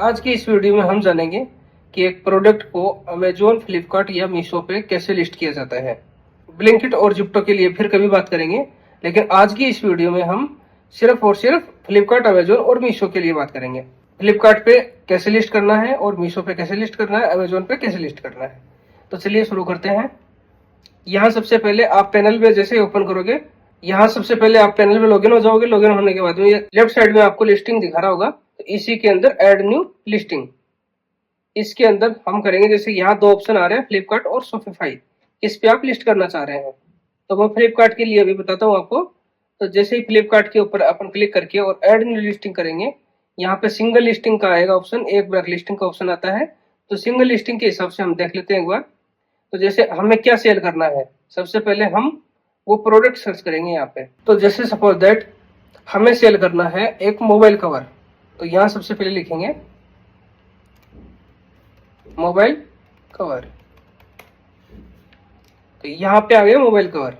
आज की इस वीडियो में हम जानेंगे कि एक प्रोडक्ट को अमेजोन, फ्लिपकार्ट या मीशो पे कैसे लिस्ट किया जाता है। ब्लिंकिट और जिप्टो के लिए फिर कभी बात करेंगे, लेकिन आज की इस वीडियो में हम सिर्फ और सिर्फ फ्लिपकार्ट, अमेजोन और मीशो के लिए बात करेंगे। फ्लिपकार्ट पे कैसे लिस्ट करना है और मीशो पे कैसे लिस्ट करना है, अमेजोन पे कैसे लिस्ट करना है। तो चलिए शुरू करते हैं। यहाँ सबसे पहले आप पैनल में जैसे ओपन करोगे, यहाँ सबसे पहले आप पैनल में लॉगिन हो जाओगे। लॉगिन होने के बाद में लेफ्ट साइड में आपको लिस्टिंग दिखा रहा होगा, तो इसी के अंदर ऐड न्यू लिस्टिंग, इसके अंदर हम करेंगे। जैसे यहाँ दो ऑप्शन आ रहे हैं, फ्लिपकार्ट और शॉपिफाई, इस पे आप लिस्ट करना चाह रहे हैं। तो मैं फ्लिपकार्ट के लिए अभी बताता हूँ आपको। तो जैसे ही फ्लिपकार्ट के ऊपर अपन क्लिक करके और ऐड न्यू लिस्टिंग करेंगे, यहाँ पे सिंगल लिस्टिंग का आएगा ऑप्शन, एक ब्लैक लिस्टिंग का ऑप्शन आता है। तो सिंगल लिस्टिंग के हिसाब से हम देख लेते हैं एक बार। तो जैसे हमें क्या सेल करना है, सबसे पहले हम वो प्रोडक्ट सर्च करेंगे यहाँ पे। तो जैसे सपोज दैट हमें सेल करना है एक मोबाइल कवर, तो यहाँ सबसे पहले लिखेंगे मोबाइल कवर। तो यहाँ पे आ गया मोबाइल कवर।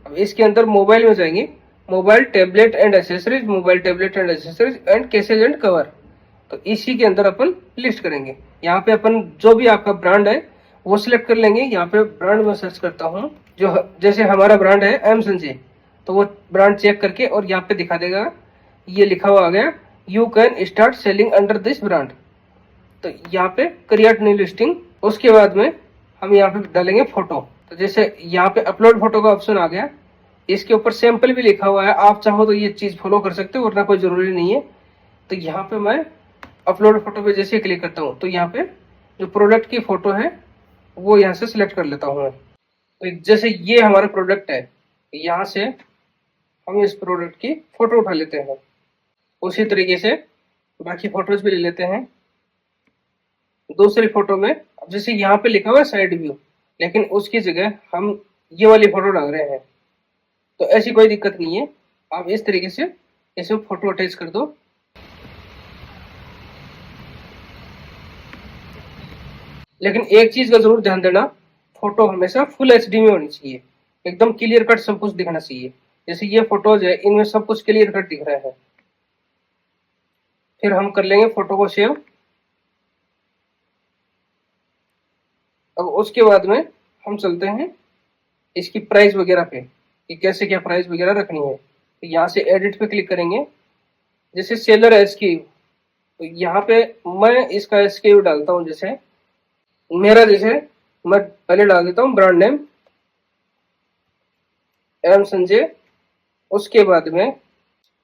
अब इसके अंदर मोबाइल में जाएंगे, mobile tablet and accessories, mobile tablet and accessories and cases and cover. तो इसी के अंदर अपन लिस्ट करेंगे। यहाँ पे अपन जो भी आपका ब्रांड है वो सिलेक्ट कर लेंगे। यहाँ पे ब्रांड में सर्च करता हूँ, जो जैसे हमारा ब्रांड है एम संजय, तो वो ब्रांड चेक करके और यहाँ पे दिखा देगा, ये लिखा हुआ आ गया, you can start selling under this brand. तो यहाँ पे क्रिएट न्यू लिस्टिंग। उसके बाद में हम यहाँ पे डालेंगे फोटो। तो जैसे यहाँ पे अपलोड फोटो का ऑप्शन आ गया, इसके ऊपर सैंपल भी लिखा हुआ है, आप चाहो तो ये चीज फॉलो कर सकते हो, वरना कोई जरूरी नहीं है। तो यहाँ पे मैं अपलोड फोटो पे जैसे क्लिक करता हूँ, तो यहाँ पे जो प्रोडक्ट की फोटो है वो यहाँ से सिलेक्ट कर लेता हूँ। तो जैसे ये हमारा प्रोडक्ट है, यहाँ से हम इस प्रोडक्ट की फोटो उठा लेते हैं। उसी तरीके से बाकी फोटोज भी ले लेते हैं। दूसरी फोटो में अब जैसे यहाँ पे लिखा हुआ है साइड व्यू, लेकिन उसकी जगह हम ये वाली फोटो डाल रहे हैं, तो ऐसी कोई दिक्कत नहीं है। आप इस तरीके से इसमें फोटो अटैच कर दो। लेकिन एक चीज का जरूर ध्यान देना, फोटो हमेशा फुल एचडी में होनी चाहिए, एकदम क्लियर कट सब कुछ दिखना चाहिए। जैसे ये फोटोज है, इनमें सब कुछ क्लियर कट दिख रहा है। फिर हम कर लेंगे फोटो को सेव। अब उसके बाद में हम चलते हैं इसकी प्राइस वगैरह पे, कि कैसे क्या प्राइस वगैरह रखनी है। तो यहाँ से एडिट पे क्लिक करेंगे। जैसे सेलर एसक्यू, तो यहाँ पे मैं इसका एसक्यू डालता हूँ। जैसे मेरा, जैसे मैं पहले डाल देता हूँ ब्रांड नेम एम संजय। उसके बाद में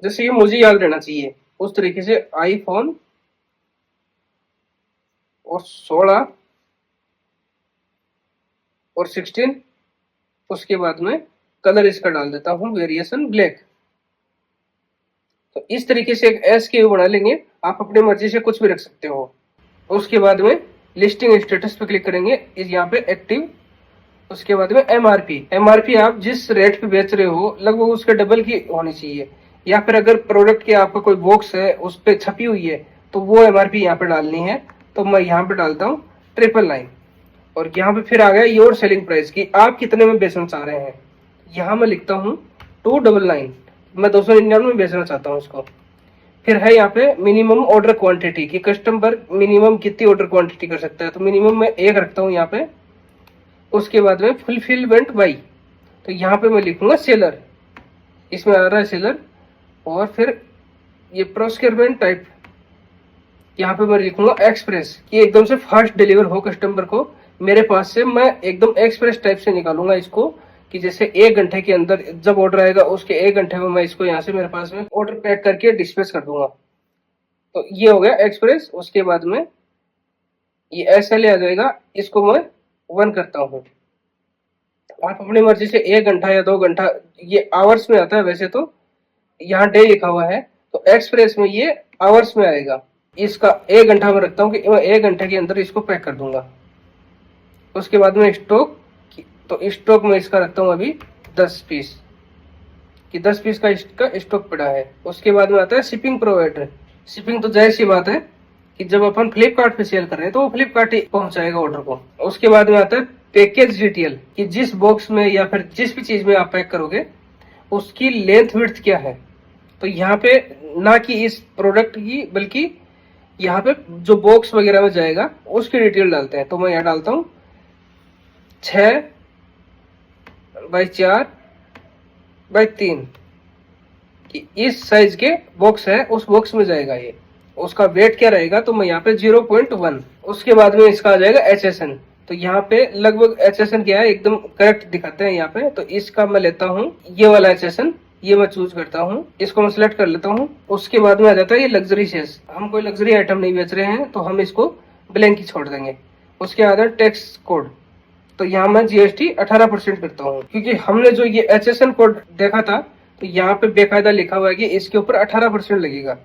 जैसे ये मुझे याद रहना चाहिए उस तरीके से आईफोन और 16 और 16। उसके बाद में कलर इसका डाल देता हूँ वेरिएशन ब्लैक। तो इस तरीके से एक एसक्यू बना लेंगे। आप अपनी मर्जी से कुछ भी रख सकते हो। उसके बाद में लिस्टिंग स्टेटस पे क्लिक करेंगे, इस यहाँ पे एक्टिव। उसके बाद में एमआरपी आप जिस रेट पे बेच रहे हो लगभग उसके डबल की होनी चाहिए। या फिर अगर प्रोडक्ट के आपका कोई बॉक्स है उस पर छपी हुई है तो वो एमआरपी यहाँ पे डालनी है। तो मैं यहाँ पे डालता हूँ 999। और यहाँ पे फिर आ गया योर सेलिंग प्राइस, की आप कितने में बेचना चाह रहे हैं। यहाँ मैं लिखता हूँ 299, मैं 299 में बेचना चाहता हूँ इसको। फिर है यहाँ पे मिनिमम ऑर्डर क्वांटिटी, की कस्टमर मिनिमम कितनी ऑर्डर क्वांटिटी कर सकता है। तो मिनिमम मैं 1 रखता हूँ यहाँ पे। उसके बाद में फुलफिलमेंट बाई, तो यहाँ पे मैं लिखूंगा सेलर, इसमें आ रहा है सेलर। और फिर ये प्रोक्योरमेंट टाइप, यहाँ पे मैं लिखूंगा एक्सप्रेस, कि एकदम से फास्ट डिलीवर हो कस्टमर को मेरे पास से। मैं एकदम एक्सप्रेस टाइप से निकालूंगा इसको, कि जैसे 1 घंटे के अंदर जब ऑर्डर आएगा उसके 1 घंटे में मैं इसको यहाँ से मेरे पास में ऑर्डर पैक करके डिस्पैच कर दूंगा। तो ये हो गया एक्सप्रेस। उसके बाद में ये एसएलए आ जाएगा, इसको मैं 1 करता हूँ। आप अपनी मर्जी से 1 घंटा या 2 घंटा, ये आवर्स में आता है वैसे तो, यहाँ डे लिखा हुआ है, तो एक्सप्रेस में ये आवर्स में आएगा। इसका 1 घंटा में रखता हूँ कि मैं 1 घंटे के अंदर इसको पैक कर दूंगा। उसके बाद में स्टॉक, तो स्टॉक में इसका रखता हूँ अभी 10 पीस, कि 10 पीस का इसका स्टॉक पड़ा है। उसके बाद में आता है शिपिंग प्रोवाइडर। शिपिंग तो जाहिर सी बात है कि जब अपन फ्लिपकार्ट पे सेल कर रहे हैं तो वो फ्लिपकार्ट ही पहुंचाएगा ऑर्डर को। उसके बाद में आता है पैकेज डिटेल, कि जिस बॉक्स में या फिर जिस भी चीज में आप पैक करोगे उसकी लेंथ विड्थ क्या है। तो यहाँ पे ना कि इस प्रोडक्ट की, बल्कि यहाँ पे जो बॉक्स वगैरह में जाएगा उसकी डिटेल डालते हैं। तो मैं यहाँ डालता हूँ 6x4x3 कि इस साइज के बॉक्स है, उस बॉक्स में जाएगा ये। उसका वेट क्या रहेगा, तो मैं यहाँ पे 0.1। उसके बाद में इसका आ जाएगा HSN। तो यहाँ पे लगभग HSN क्या है, एकदम करेक्ट दिखाते हैं यहाँ पे। तो इसका मैं लेता हूँ ये वाला HSN, ये मैं चूज करता हूँ, इसको मैं सिलेक्ट कर लेता हूँ। उसके बाद में आ जाता है ये लग्जरी शेयर्स। हम कोई लग्जरी आइटम नहीं बेच रहे हैं, तो हम इसको ब्लैंक ही छोड़ देंगे। उसके बाद है टैक्स कोड, तो यहाँ मैं GST 18% करता हूँ, क्योंकि हमने जो ये HSN कोड देखा था तो यहाँ पे बेकायदा लिखा हुआ है कि इसके ऊपर 18% लगेगा,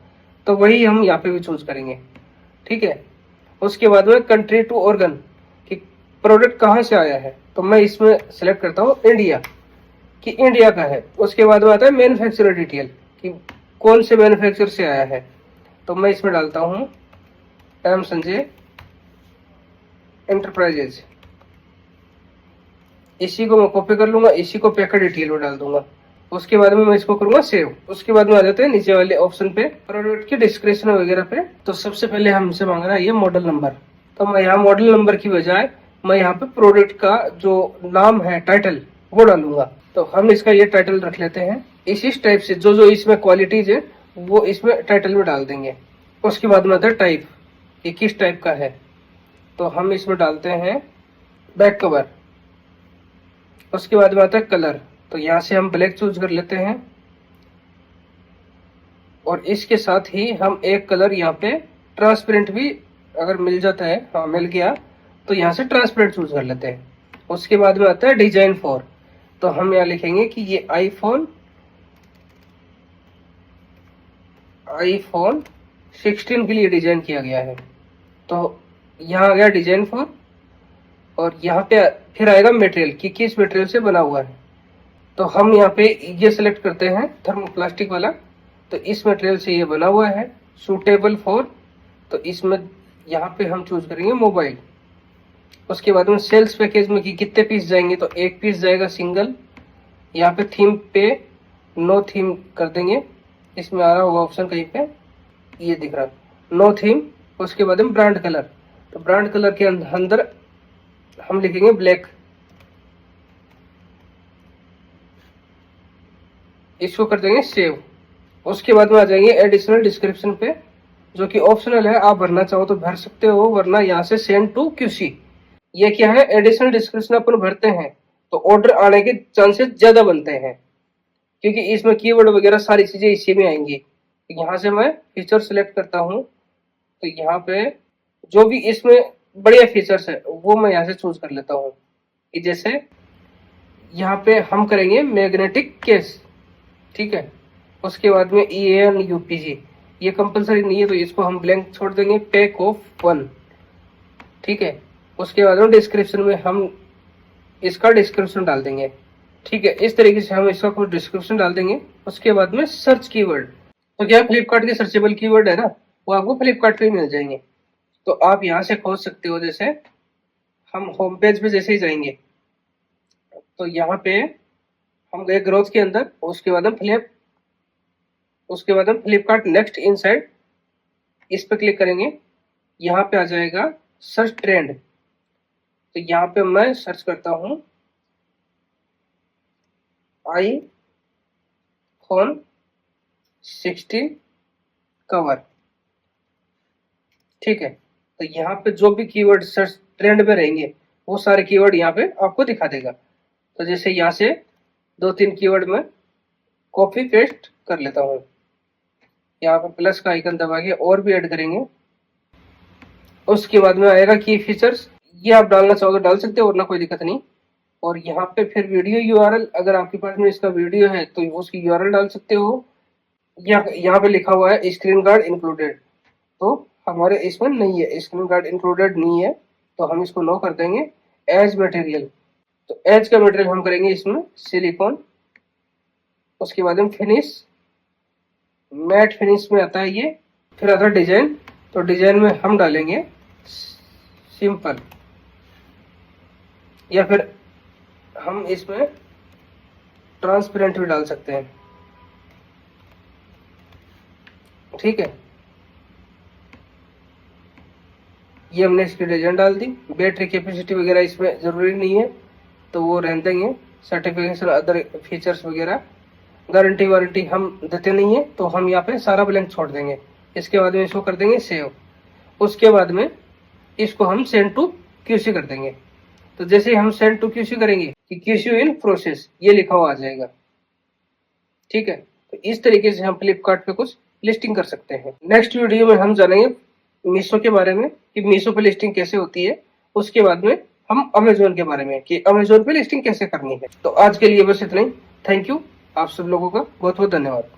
तो वही हम यहाँ पे भी चूज करेंगे। ठीक है। उसके बाद में कंट्री टू ऑर्गन कि प्रोडक्ट कहाँ से आया है, तो मैं इसमें सेलेक्ट करता हूँ इंडिया, कि इंडिया का है। उसके बाद में आता है मैन्युफैक्चरर डिटेल कि कौन से मैन्युफैक्चरर से आया है, तो मैं इसमें डालता हूँ एम संजय एंटरप्राइजेज। इसी को मैं कॉपी कर लूंगा, इसी को पैकेट डिटेल में डाल दूंगा। उसके बाद में मैं इसको करूंगा सेव। उसके बाद में आ जाते हैं नीचे वाले ऑप्शन पे, प्रोडक्ट की डिस्क्रिप्शन वगैरह पे। तो सबसे पहले हमसे मांग रहा है ये मॉडल नंबर, तो मैं यहाँ मॉडल नंबर की बजाय मैं यहाँ पे प्रोडक्ट का जो नाम है, टाइटल, वो डालूंगा। तो हम इसका ये टाइटल रख लेते हैं। इसी टाइप से जो जो इसमें क्वालिटीज है वो इसमें टाइटल में डाल देंगे। उसके बाद में आता है टाइप, ये किस टाइप का है, तो हम इसमें डालते हैं बैक कवर। उसके बाद में आता है कलर, तो यहाँ से हम ब्लैक चूज कर लेते हैं। और इसके साथ ही हम एक कलर यहाँ पे ट्रांसपेरेंट भी अगर मिल जाता है, हाँ मिल गया, तो यहाँ से ट्रांसपेरेंट चूज कर लेते हैं। उसके बाद में आता है डिजाइन फॉर, तो हम यहाँ लिखेंगे कि ये आईफोन 16 के लिए डिजाइन किया गया है। तो यहाँ आ गया डिजाइन फॉर। और यहाँ पे फिर आएगा मटेरियल कि किस मटेरियल से बना हुआ है, तो हम यहाँ पे ये सिलेक्ट करते हैं थर्मोप्लास्टिक वाला। तो इस मटेरियल से ये बना हुआ है। सूटेबल फॉर, तो इसमें यहाँ पे हम चूज करेंगे मोबाइल। उसके बाद में सेल्स पैकेज में कि कितने पीस जाएंगे, तो एक पीस जाएगा सिंगल। यहाँ पे थीम पे नो थीम कर देंगे, इसमें आ रहा होगा ऑप्शन कहीं पे, ये दिख रहा नो थीम। उसके बाद में ब्रांड कलर, तो ब्रांड कलर के अंदर हम लिखेंगे ब्लैक, इसको कर देंगे सेव। उसके बाद में आ जाएंगे एडिशनल डिस्क्रिप्शन पे, जो कि ऑप्शनल है, आप भरना चाहो तो भर सकते हो, वरना यहाँ से सेंड टू QC। ये क्या है, एडिशनल डिस्क्रिप्शन अपन भरते हैं तो ऑर्डर आने के चांसेस ज्यादा बनते हैं, क्योंकि इसमें कीवर्ड वगैरह सारी चीजें इसी में आएंगी। यहाँ से मैं फीचर सिलेक्ट करता हूँ, तो यहाँ पे जो भी इसमें बढ़िया फीचर्स है वो मैं यहाँ से चूज कर लेता हूँ। कि जैसे यहाँ पे हम करेंगे मैग्नेटिक केस, ठीक है। उसके बाद में EAN UPG ये कंपलसरी नहीं है, तो इसको हम ब्लैंक छोड़ देंगे। पैक ऑफ 1, ठीक है। उसके बाद में डिस्क्रिप्शन में हम इसका डिस्क्रिप्शन डाल देंगे, ठीक है। इस तरीके से हम इसका कुछ डिस्क्रिप्शन डाल देंगे। उसके बाद में सर्च कीवर्ड, तो क्या फ्लिपकार्ट के सर्चेबल कीवर्ड है ना, वो आपको फ्लिपकार्ट पे मिल जाएंगे, तो आप यहाँ से खोज सकते हो। जैसे हम होम पेज पे जैसे ही जाएंगे तो यहाँ पे हम गए ग्रोथ के अंदर, उसके बाद हम फ्लिपकार्ट नेक्स्ट इनसाइड, इस पे क्लिक करेंगे। यहाँ पे आ जाएगा सर्च ट्रेंड, तो यहाँ पे मैं सर्च करता हूँ iPhone 16 कवर, ठीक है। तो यहाँ पे जो भी कीवर्ड सर्च ट्रेंड में रहेंगे वो सारे कीवर्ड यहाँ पे आपको दिखा देगा। तो जैसे यहाँ से 2-3 कीवर्ड में कॉपी पेस्ट कर लेता हूँ, यहाँ पे प्लस का आइकन दबा के और भी ऐड करेंगे। उसके बाद में आएगा की फीचर्स, ये आप डालना चाहो तो डाल सकते हो, वरना कोई दिक्कत नहीं। और यहाँ पे फिर वीडियो URL, अगर आपके पास में इसका वीडियो है तो उसकी URL डाल सकते हो। यहाँ पे लिखा हुआ है स्क्रीन गार्ड इंक्लूडेड, तो हमारे इसमें नहीं है, स्क्रीन गार्ड इंक्लूडेड नहीं है, तो हम इसको नो कर देंगे। एज मटेरियल, तो एज का मटेरियल हम करेंगे इसमें सिलिकॉन। उसके बाद में फिनिश, मैट फिनिश में आता है ये। फिर आता है डिजाइन, तो डिजाइन में हम डालेंगे सिंपल, या फिर हम इसमें ट्रांसपेरेंट भी डाल सकते हैं, ठीक है। ये हमने इसकी डिजाइन डाल दी। बैटरी कैपेसिटी वगैरह इसमें जरूरी नहीं है, तो वो रहने देंगे। सर्टिफिकेशन अदर फीचर्स वगैरह, गारंटी वारंटी हम देते नहीं है, तो हम यहाँ पे सारा ब्लैंक छोड़ देंगे। इसके बाद में इसको कर देंगे सेव। उसके बाद में इसको हम सेंड टू क्यूसी कर देंगे। तो जैसे ही हम सेंड टू क्यूसी करेंगे कि क्यूसी इन प्रोसेस ये लिखा हुआ आ जाएगा। ठीक है, तो इस तरीके से हम फ्लिपकार्ट पे कुछ लिस्टिंग कर सकते हैं। नेक्स्ट वीडियो में हम जानेंगे मीशो के बारे में कि मीशो पे लिस्टिंग कैसे होती है। उसके बाद में हम अमेजोन के बारे में कि अमेजोन पे लिस्टिंग कैसे करनी है। तो आज के लिए बस इतना ही। थैंक यू, आप सब लोगों का बहुत बहुत धन्यवाद।